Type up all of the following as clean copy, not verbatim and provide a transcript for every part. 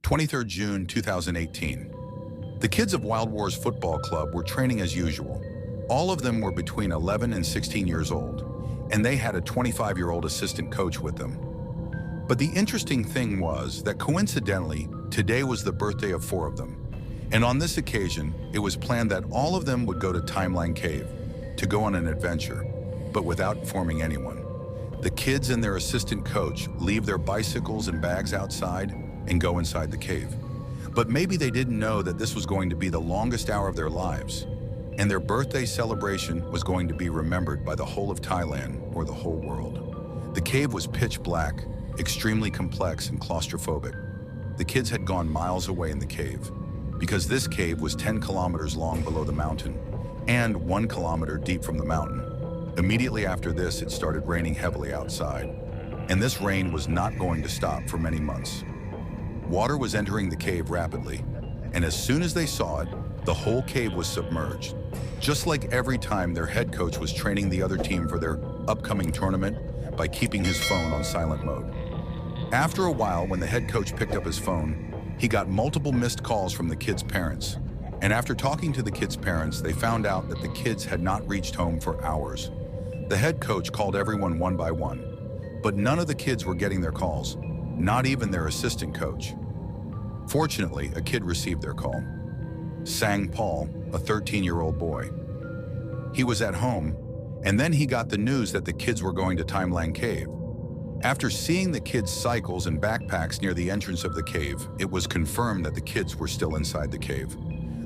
23rd June 2018. The kids of Wild Wars Football Club were training as usual. All of them were between 11 and 16 years old, and they had a 25-year-old assistant coach with them. But the interesting thing was that coincidentally, today was the birthday of 4 of them. And on this occasion, it was planned that all of them would go to Timeline Cave to go on an adventure, but without informing anyone. The kids and their assistant coach leave their bicycles and bags outside and go inside the cave. But maybe they didn't know that this was going to be the longest hour of their lives, and their birthday celebration was going to be remembered by the whole of Thailand or the whole world. The cave was pitch black, extremely complex and claustrophobic. The kids had gone miles away in the cave, because this cave was 10 kilometers long below the mountain and 1 kilometer deep from the mountain. Immediately after this, it started raining heavily outside, and this rain was not going to stop for many months. Water was entering the cave rapidly, and as soon as they saw it, the whole cave was submerged, just like every time their head coach was training the other team for their upcoming tournament by keeping his phone on silent mode. After a while, when the head coach picked up his phone, he got multiple missed calls from the kids' parents, and after talking to the kids' parents, they found out that the kids had not reached home for hours. The head coach called everyone one by one, but none of the kids were getting their calls, not even their assistant coach. Fortunately, a kid received their call. Sang Paul, a 13-year-old boy. He was at home, and then he got the news that the kids were going to Timeline Cave. After seeing the kids' cycles and backpacks near the entrance of the cave, it was confirmed that the kids were still inside the cave.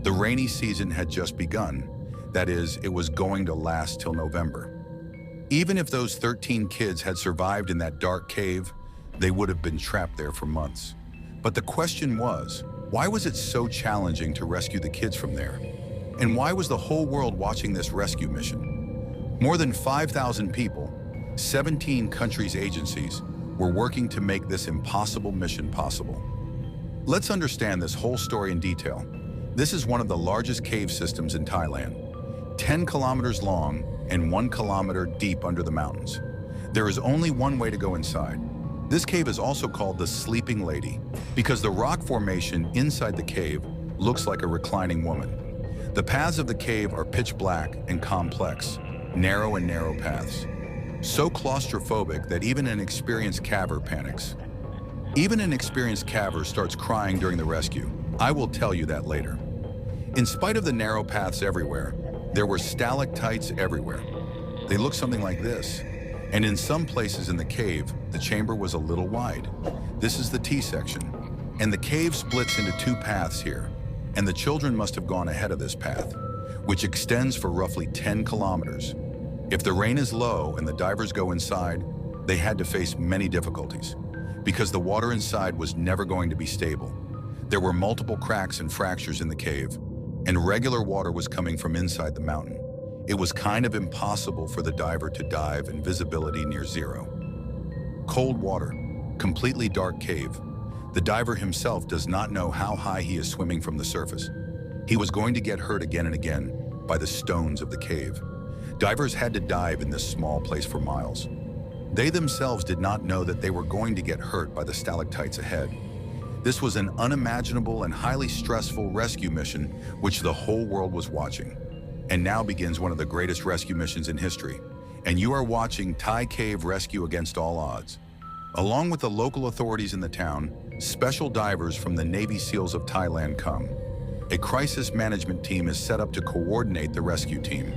The rainy season had just begun. That is, it was going to last till November. Even if those 13 kids had survived in that dark cave, they would have been trapped there for months. But the question was, why was it so challenging to rescue the kids from there? And why was the whole world watching this rescue mission? More than 5,000 people, 17 countries' agencies, were working to make this impossible mission possible. Let's understand this whole story in detail. This is one of the largest cave systems in Thailand, 10 kilometers long and 1 kilometer deep under the mountains. There is only one way to go inside. This cave is also called the Sleeping Lady because the rock formation inside the cave looks like a reclining woman. The paths of the cave are pitch black and complex, narrow paths. So claustrophobic that even an experienced caver panics. Even an experienced caver starts crying during the rescue. I will tell you that later. In spite of the narrow paths everywhere, there were stalactites everywhere. They looked something like this. And in some places in the cave, the chamber was a little wide. This is the T section. And the cave splits into 2 paths here. And the children must have gone ahead of this path, which extends for roughly 10 kilometers. If the rain is low and the divers go inside, they had to face many difficulties because the water inside was never going to be stable. There were multiple cracks and fractures in the cave, and regular water was coming from inside the mountain. It was kind of impossible for the diver to dive in visibility near zero. Cold water, completely dark cave. The diver himself does not know how high he is swimming from the surface. He was going to get hurt again and again by the stones of the cave. Divers had to dive in this small place for miles. They themselves did not know that they were going to get hurt by the stalactites ahead. This was an unimaginable and highly stressful rescue mission which the whole world was watching. And now begins one of the greatest rescue missions in history. And you are watching Thai Cave Rescue Against All Odds. Along with the local authorities in the town, special divers from the Navy SEALs of Thailand come. A crisis management team is set up to coordinate the rescue team.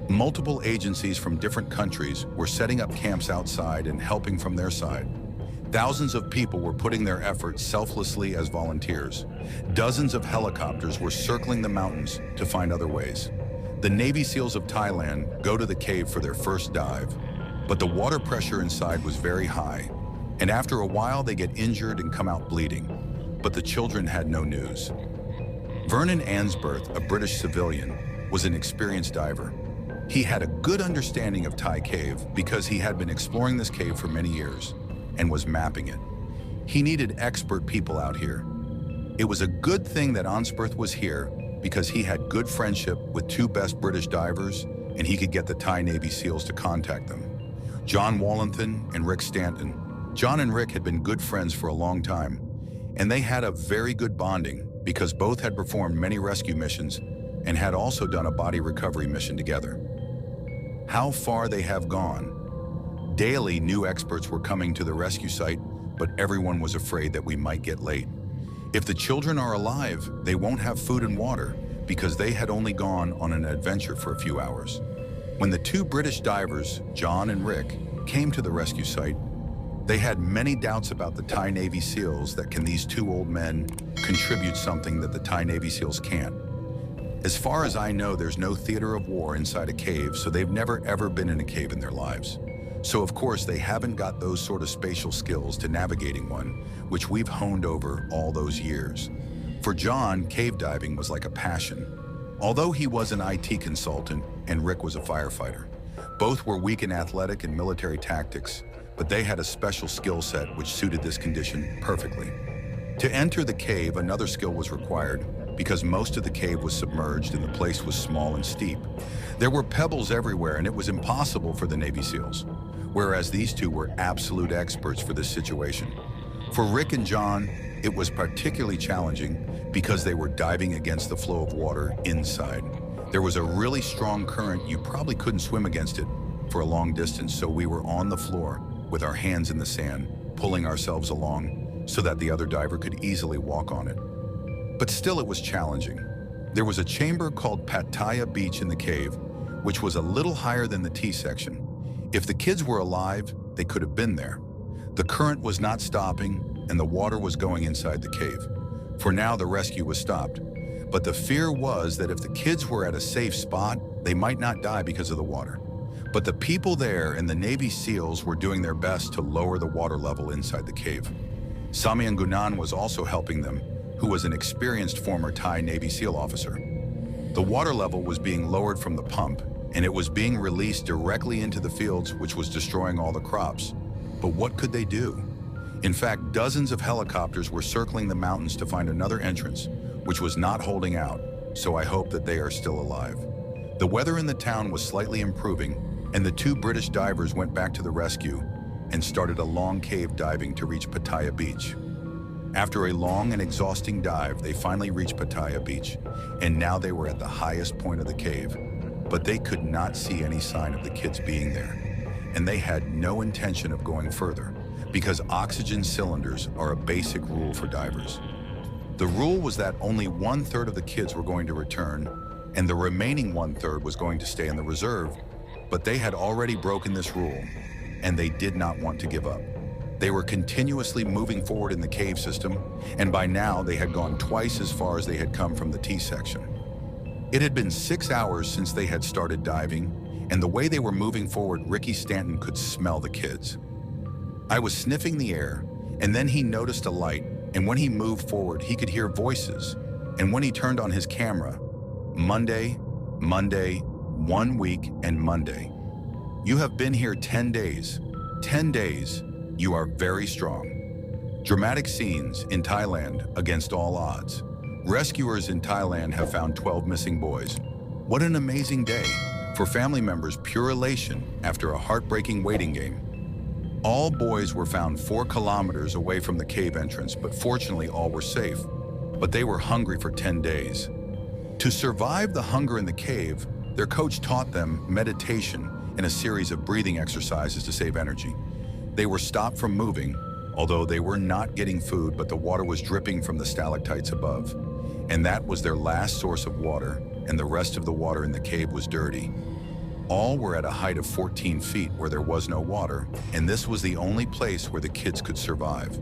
Multiple agencies from different countries were setting up camps outside and helping from their side. Thousands of people were putting their efforts selflessly as volunteers. Dozens of helicopters were circling the mountains to find other ways. The Navy SEALs of Thailand go to the cave for their first dive, but the water pressure inside was very high, and after a while they get injured and come out bleeding. But the children had no news. Vernon Ansberth, a British civilian, was an experienced diver. He had a good understanding of Thai Cave because he had been exploring this cave for many years and was mapping it. He needed expert people out here. It was a good thing that Ansberth was here because he had good friendship with 2 best British divers and he could get the Thai Navy SEALs to contact them. John Wallenthan and Rick Stanton. John and Rick had been good friends for a long time, And they had a very good bonding because both had performed many rescue missions and had also done a body recovery mission together. How far they have gone. Daily, new experts were coming to the rescue site, but everyone was afraid that we might get late. If the children are alive, they won't have food and water because they had only gone on an adventure for a few hours. When the two British divers, John and Rick, came to the rescue site, they had many doubts about the Thai Navy SEALs that can these two old men contribute something that the Thai Navy SEALs can't. As far as I know, there's no theater of war inside a cave, so they've never ever been in a cave in their lives. So of course they haven't got those sort of spatial skills to navigating one, which we've honed over all those years. For John, cave diving was like a passion. Although he was an IT consultant and Rick was a firefighter, both were weak in athletic and military tactics, but they had a special skill set which suited this condition perfectly. To enter the cave, another skill was required because most of the cave was submerged and the place was small and steep. There were pebbles everywhere and it was impossible for the Navy SEALs, whereas these two were absolute experts for this situation. For Rick and John, it was particularly challenging because they were diving against the flow of water inside. There was a really strong current, you probably couldn't swim against it for a long distance, so we were on the floor with our hands in the sand, pulling ourselves along so that the other diver could easily walk on it. But still it was challenging. There was a chamber called Pattaya Beach in the cave, which was a little higher than the T section. If the kids were alive, they could have been there. The current was not stopping and the water was going inside the cave. For now, the rescue was stopped. But the fear was that if the kids were at a safe spot, they might not die because of the water. But the people there and the Navy SEALs were doing their best to lower the water level inside the cave. Samian Gunan was also helping them, who was an experienced former Thai Navy SEAL officer. The water level was being lowered from the pump, and it was being released directly into the fields, which was destroying all the crops. But what could they do? In fact, dozens of helicopters were circling the mountains to find another entrance, which was not holding out, so I hope that they are still alive. The weather in the town was slightly improving, and the two British divers went back to the rescue and started a long cave diving to reach Pattaya Beach. After a long and exhausting dive, they finally reached Pattaya Beach, and now they were at the highest point of the cave. But they could not see any sign of the kids being there, and they had no intention of going further, because oxygen cylinders are a basic rule for divers. The rule was that only 1/3 of the kids were going to return, and the remaining 1/3 was going to stay in the reserve, but they had already broken this rule, and they did not want to give up. They were continuously moving forward in the cave system, and by now they had gone twice as far as they had come from the T section. It had been 6 hours since they had started diving, and the way they were moving forward, Ricky Stanton could smell the kids. I was sniffing the air, and then he noticed a light, and when he moved forward, he could hear voices, and when he turned on his camera, Monday, 1 week, and Monday. You have been here 10 days. 10 days. You are very strong. Dramatic scenes in Thailand against all odds. Rescuers in Thailand have found 12 missing boys. What an amazing day. For family members, pure elation after a heartbreaking waiting game. All boys were found 4 kilometers away from the cave entrance, but fortunately all were safe. But they were hungry for 10 days. To survive the hunger in the cave, their coach taught them meditation and a series of breathing exercises to save energy. They were stopped from moving, although they were not getting food, but the water was dripping from the stalactites above. And that was their last source of water, and the rest of the water in the cave was dirty. All were at a height of 14 feet where there was no water, and this was the only place where the kids could survive.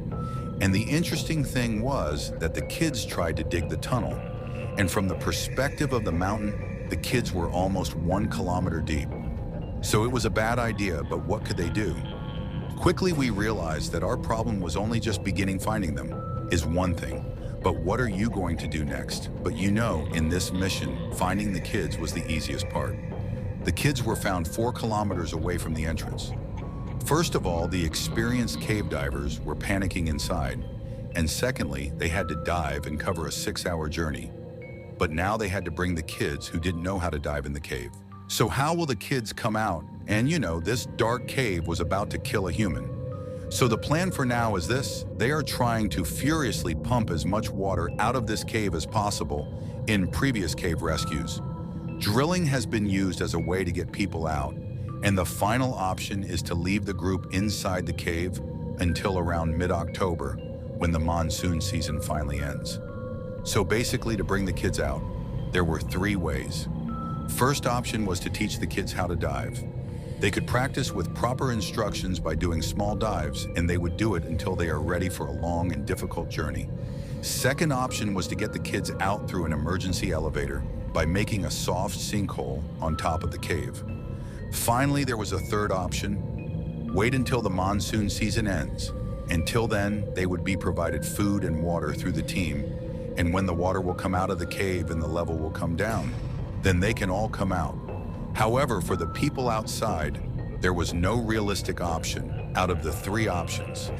And the interesting thing was that the kids tried to dig the tunnel, and from the perspective of the mountain, the kids were almost 1 kilometer deep. So it was a bad idea, but what could they do? Quickly we realized that our problem was only just beginning. Finding them is one thing, but what are you going to do next? But you know, in this mission, finding the kids was the easiest part. The kids were found 4 kilometers away from the entrance. First of all, the experienced cave divers were panicking inside, and secondly, they had to dive and cover a 6-hour journey. But now they had to bring the kids who didn't know how to dive in the cave. So how will the kids come out? And you know, this dark cave was about to kill a human. So the plan for now is this: they are trying to furiously pump as much water out of this cave as possible in previous cave rescues. Drilling has been used as a way to get people out, and the final option is to leave the group inside the cave until around mid-October, when the monsoon season finally ends. So basically, to bring the kids out, there were 3 ways. First option was to teach the kids how to dive. They could practice with proper instructions by doing small dives, and they would do it until they are ready for a long and difficult journey. Second option was to get the kids out through an emergency elevator by making a soft sinkhole on top of the cave. Finally, there was a third option: wait until the monsoon season ends. Until then, they would be provided food and water through the team, and when the water will come out of the cave and the level will come down, then they can all come out. However, for the people outside, there was no realistic option out of the 3 options.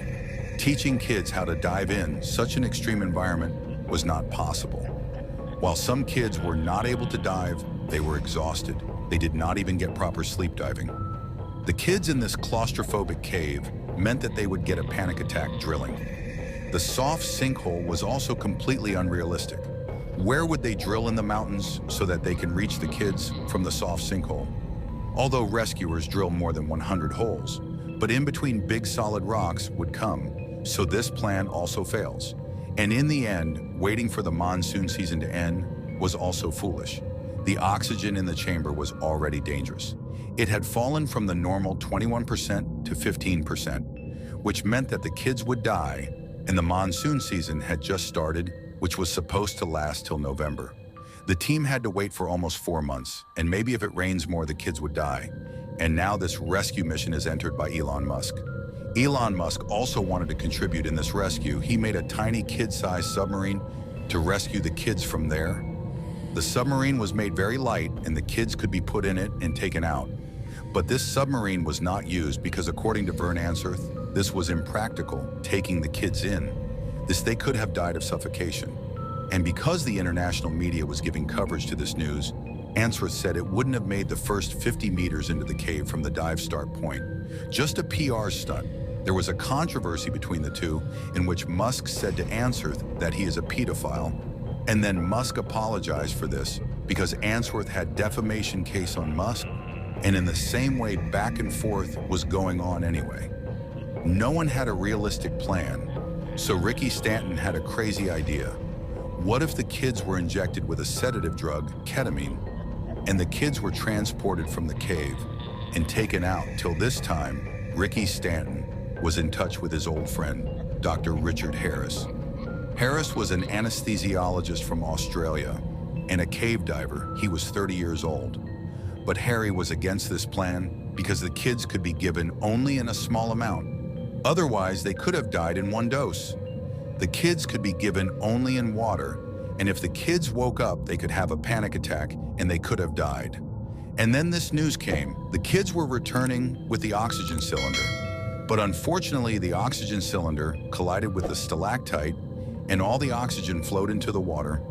Teaching kids how to dive in such an extreme environment was not possible. While some kids were not able to dive, they were exhausted. They did not even get proper sleep diving. The kids in this claustrophobic cave meant that they would get a panic attack drilling. The soft sinkhole was also completely unrealistic. Where would they drill in the mountains so that they can reach the kids from the soft sinkhole? Although rescuers drill more than 100 holes, but in between big solid rocks would come, so this plan also fails. And in the end, waiting for the monsoon season to end was also foolish. The oxygen in the chamber was already dangerous. It had fallen from the normal 21% to 15%, which meant that the kids would die, and the monsoon season had just started, which was supposed to last till November. The team had to wait for almost 4 months, and maybe if it rains more, the kids would die. And now this rescue mission is entered by Elon Musk. Elon Musk also wanted to contribute in this rescue. He made a tiny kid-sized submarine to rescue the kids from there. The submarine was made very light, and the kids could be put in it and taken out. But this submarine was not used because, according to Vern Answorth, this was impractical, taking the kids in. They could have died of suffocation. And because the international media was giving coverage to this news, Answorth said it wouldn't have made the first 50 meters into the cave from the dive start point. Just a PR stunt. There was a controversy between the two in which Musk said to Answorth that he is a pedophile, and then Musk apologized for this because Answorth had defamation case on Musk, and in the same way back and forth was going on anyway. No one had a realistic plan, so Ricky Stanton had a crazy idea. What if the kids were injected with a sedative drug, ketamine, and the kids were transported from the cave and taken out? Till this time, Ricky Stanton was in touch with his old friend, Dr. Richard Harris. Harris was an anesthesiologist from Australia and a cave diver. He was 30 years old. But Harry was against this plan because the kids could be given only in a small amount. Otherwise, they could have died in 1 dose. The kids could be given only in water, and if the kids woke up, they could have a panic attack and they could have died. And then this news came. The kids were returning with the oxygen cylinder. But unfortunately, the oxygen cylinder collided with the stalactite and all the oxygen flowed into the water.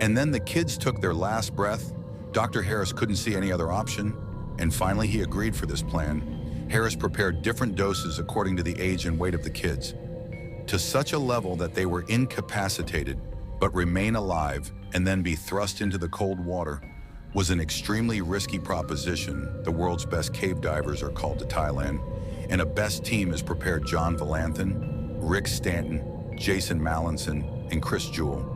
And then the kids took their last breath. Dr. Harris couldn't see any other option, and finally he agreed for this plan. Harris prepared different doses according to the age and weight of the kids, to such a level that they were incapacitated but remain alive and then be thrust into the cold water was an extremely risky proposition. The world's best cave divers are called to Thailand, and a best team is prepared: John Valanthan, Rick Stanton, Jason Mallinson, and Chris Jewell.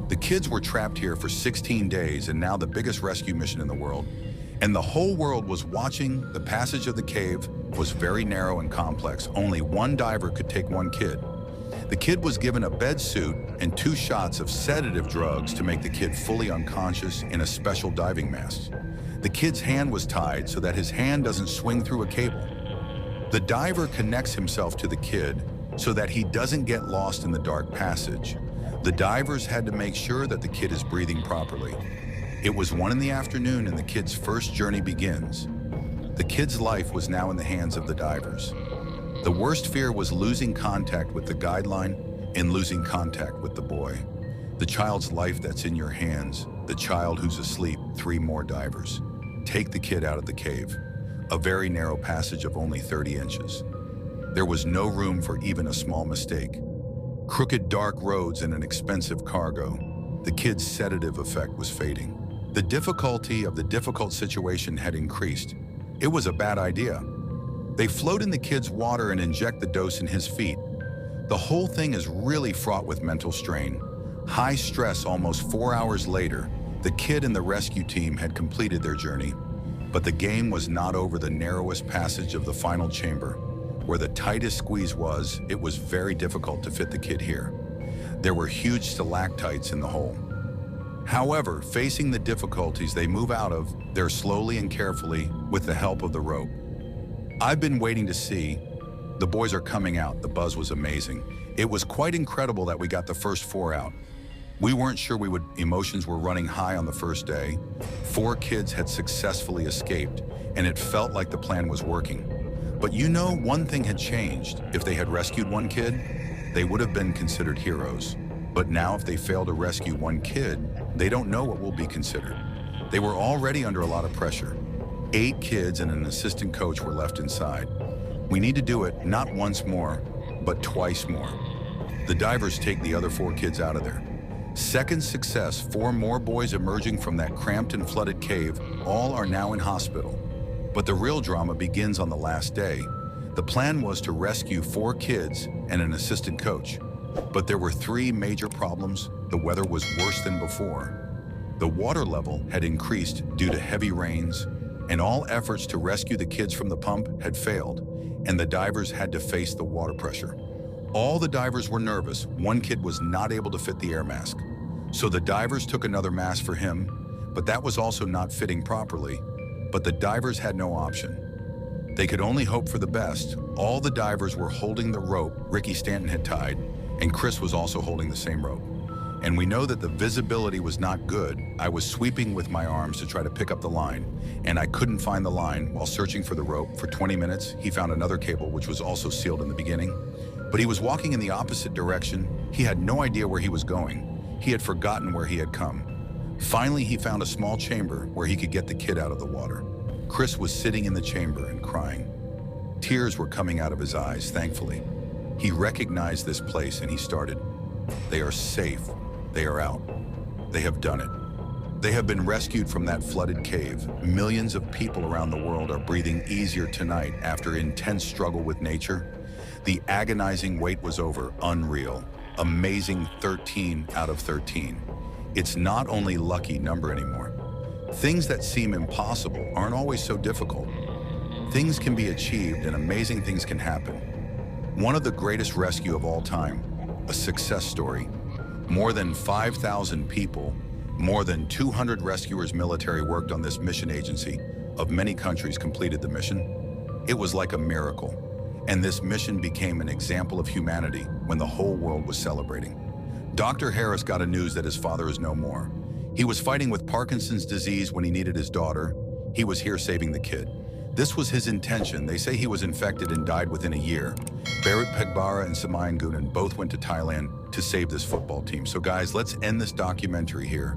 The kids were trapped here for 16 days, and now the biggest rescue mission in the world. And the whole world was watching. The passage of the cave was very narrow and complex. Only 1 diver could take 1 kid. The kid was given a bed suit and 2 shots of sedative drugs to make the kid fully unconscious in a special diving mask. The kid's hand was tied so that his hand doesn't swing through a cable. The diver connects himself to the kid so that he doesn't get lost in the dark passage. The divers had to make sure that the kid is breathing properly. It was 1 in the afternoon and the kid's first journey begins. The kid's life was now in the hands of the divers. The worst fear was losing contact with the guideline and losing contact with the boy. The child's life that's in your hands, the child who's asleep. 3 more divers. Take the kid out of the cave, a very narrow passage of only 30 inches. There was no room for even a small mistake. Crooked dark roads and an expensive cargo. The kids' sedative effect was fading. The difficulty of the difficult situation had increased. It was a bad idea. They float in the kid's water and inject the dose in his feet. The whole thing is really fraught with mental strain. High stress. Almost 4 hours later, the kid and the rescue team had completed their journey. But the game was not over. The narrowest passage of the final chamber, where the tightest squeeze was, it was very difficult to fit the kid here. There were huge stalactites in the hole. However, facing the difficulties they move out of, there slowly and carefully with the help of the rope. I've been waiting to see. The boys are coming out. The buzz was amazing. It was quite incredible that we got the first 4 out. We weren't sure we would. Emotions were running high on the first day. 4 kids had successfully escaped, and it felt like the plan was working. But you know, one thing had changed. If they had rescued 1 kid, they would have been considered heroes. But now if they fail to rescue 1 kid, they don't know what will be considered. They were already under a lot of pressure. 8 kids and an assistant coach were left inside. We need to do it not once more, but twice more. The divers take the other 4 kids out of there. Second success, 4 more boys emerging from that cramped and flooded cave. All are now in hospital. But the real drama begins on the last day. The plan was to rescue 4 kids and an assistant coach. But there were 3 major problems. The weather was worse than before. The water level had increased due to heavy rains, and all efforts to rescue the kids from the pump had failed, and the divers had to face the water pressure. All the divers were nervous. 1 kid was not able to fit the air mask. So the divers took another mask for him, but that was also not fitting properly. But the divers had no option. They could only hope for the best. All the divers were holding the rope Ricky Stanton had tied, and Chris was also holding the same rope. And we know that the visibility was not good. I was sweeping with my arms to try to pick up the line, and I couldn't find the line. While searching for the rope for 20 minutes, he found another cable which was also sealed in the beginning. But he was walking in the opposite direction. He had no idea where he was going. He had forgotten where he had come. Finally, he found a small chamber where he could get the kid out of the water. Chris was sitting in the chamber and crying. Tears were coming out of his eyes, thankfully. He recognized this place and he started. They are safe. They are out. They have done it. They have been rescued from that flooded cave. Millions of people around the world are breathing easier tonight after intense struggle with nature. The agonizing wait was over. Unreal. Amazing 13 out of 13. It's not only lucky number anymore. Things that seem impossible aren't always so difficult. Things can be achieved and amazing things can happen. One of the greatest rescue of all time, a success story. More than 5,000 people, more than 200 rescuers military worked on this mission agency of many countries completed the mission. It was like a miracle. And this mission became an example of humanity when the whole world was celebrating. Dr. Harris got a news that his father is no more. He was fighting with Parkinson's disease when he needed his daughter. He was here saving the kid. This was his intention. They say he was infected and died within a year. Barrett Pegbara and Samayan Gunan both went to Thailand to save this football team. So guys, let's end this documentary here.